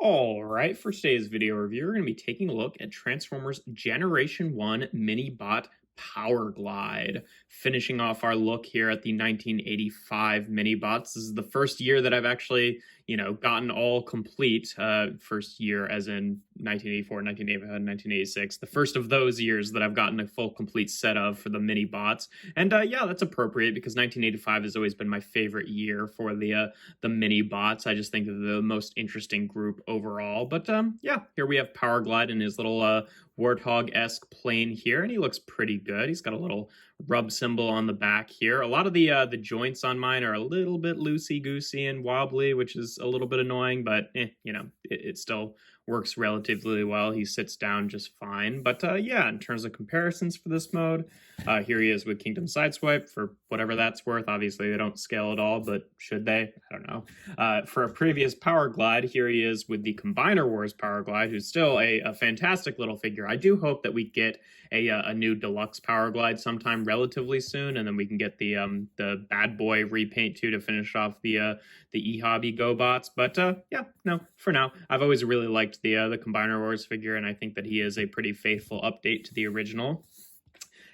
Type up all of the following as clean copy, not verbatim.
All right, for today's video review, we're going to be taking a look at Transformers Generation 1 Minibot Powerglide. Finishing off our look here at the 1985 Minibots. This is the first year that I've actually, gotten all complete. First year as in 1984, 1985, 1986. The first of those years that I've gotten a full complete set of for the Minibots. And yeah, that's appropriate because 1985 has always been my favorite year for the mini bots. I just think they're the most interesting group overall. But yeah, here we have Powerglide in his little warthog-esque plane here, and he looks pretty good. He's got a little rub symbol on the back here. A lot of the joints on mine are a little bit loosey-goosey and wobbly, which is a little bit annoying, but it still works relatively well. He sits down just fine. But yeah, in terms of comparisons for this mode, here he is with Kingdom Sideswipe for whatever that's worth. Obviously, they don't scale at all, but should they? I don't know. For a previous Powerglide, here he is with the Combiner Wars Powerglide, who's still a fantastic little figure. I do hope that we get a new deluxe Powerglide sometime relatively soon, and then we can get the Bad Boy repaint too to finish off the eHobby GoBots. But yeah, no, for now, I've always really liked the Combiner Wars figure, and I think that he is a pretty faithful update to the original.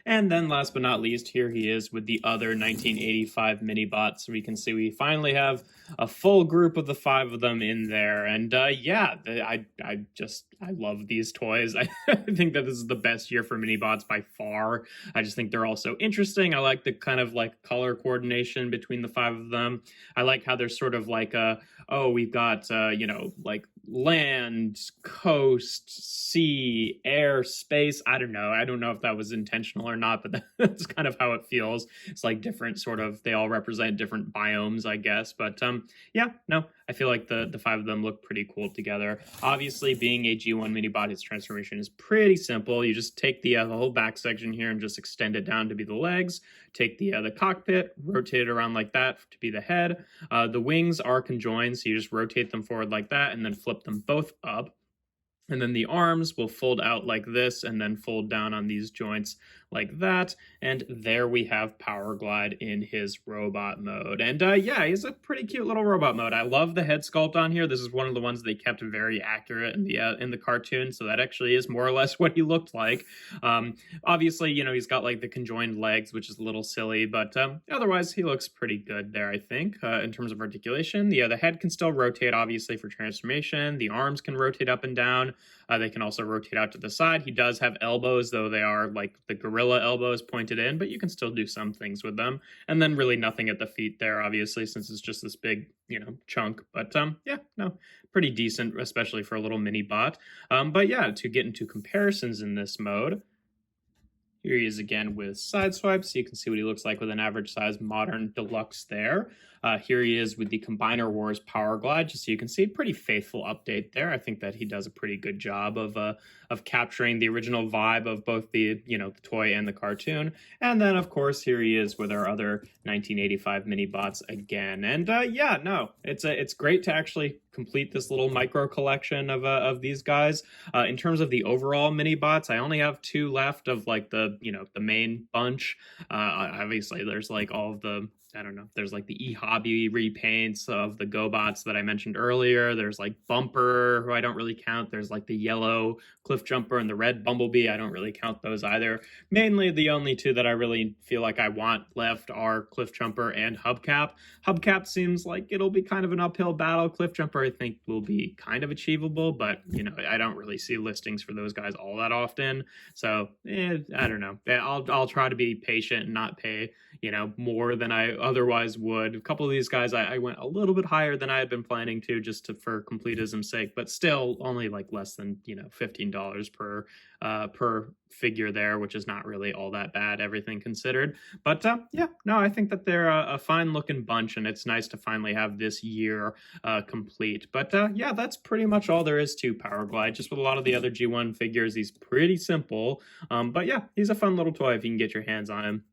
And then last but not least, here he is with the other 1985 Minibots. So we can see we finally have a full group of the 5 of them in there. And yeah, I love these toys. I think that this is the best year for Minibots by far. I just think they're all so interesting. I like the kind of like color coordination between the 5 of them. I like how they're sort of like, we've got, like land, coast, sea, air, space. I don't know. I don't know if that was intentional or not, but that's kind of how it feels. It's like different sort of, they all represent different biomes, I guess. But yeah, no, I feel like the 5 of them look pretty cool together. Obviously, being a G1 Minibot, its transformation is pretty simple. You just take the whole back section here and just extend it down to be the legs. Take the cockpit, rotate it around like that to be the head. The wings are conjoined, so you just rotate them forward like that and then flip them both up. And then the arms will fold out like this and then fold down on these joints like that. And there we have Powerglide in his robot mode. And yeah, he's a pretty cute little robot mode. I love the head sculpt on here. This is one of the ones they kept very accurate in the cartoon. So that actually is more or less what he looked like. Obviously, he's got like the conjoined legs, which is a little silly, but otherwise he looks pretty good there, I think, in terms of articulation. The head can still rotate, obviously, for transformation. The arms can rotate up and down. They can also rotate out to the side. He does have elbows, though they are like the gorilla elbows pointed in, but you can still do some things with them. And then really nothing at the feet there, obviously, since it's just this big, chunk. But yeah, no, pretty decent, especially for a little mini bot. But yeah, to get into comparisons in this mode, here he is again with Sideswipe, so you can see what he looks like with an average size modern deluxe there. Here he is with the Combiner Wars Powerglide, just so you can see, pretty faithful update there. I think that he does a pretty good job of capturing the original vibe of both the toy and the cartoon. And then of course here he is with our other 1985 Minibots again. And yeah, no, it's great to actually complete this little micro collection of these guys. In terms of the overall Minibots, I only have 2 left of like the main bunch. Obviously there's like all of the, I don't know, there's like the eHobby repaints of the GoBots that I mentioned earlier. There's like Bumper, who I don't really count. There's like the yellow Cliff Jumper and the red Bumblebee. I don't really count those either. Mainly the only 2 that I really feel like I want left are Cliff Jumper and Hubcap. Hubcap seems like it'll be kind of an uphill battle. Cliff Jumper I think will be kind of achievable, but I don't really see listings for those guys all that often. So I don't know. I'll try to be patient and not pay more than I otherwise would. A couple of these guys I went a little bit higher than I had been planning to, just for completism's sake, but still only like less than $15 per figure there, which is not really all that bad, everything considered. But yeah, no, I think that they're a fine looking bunch, and it's nice to finally have this year complete. But yeah, that's pretty much all there is to Powerglide. Just with a lot of the other G1 figures, he's pretty simple. But yeah, he's a fun little toy if you can get your hands on him.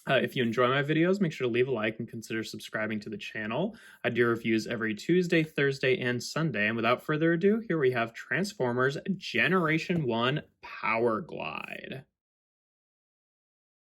If you enjoy my videos, make sure to leave a like and consider subscribing to the channel. I do reviews every Tuesday, Thursday, and Sunday. And without further ado, here we have Transformers Generation 1 Powerglide.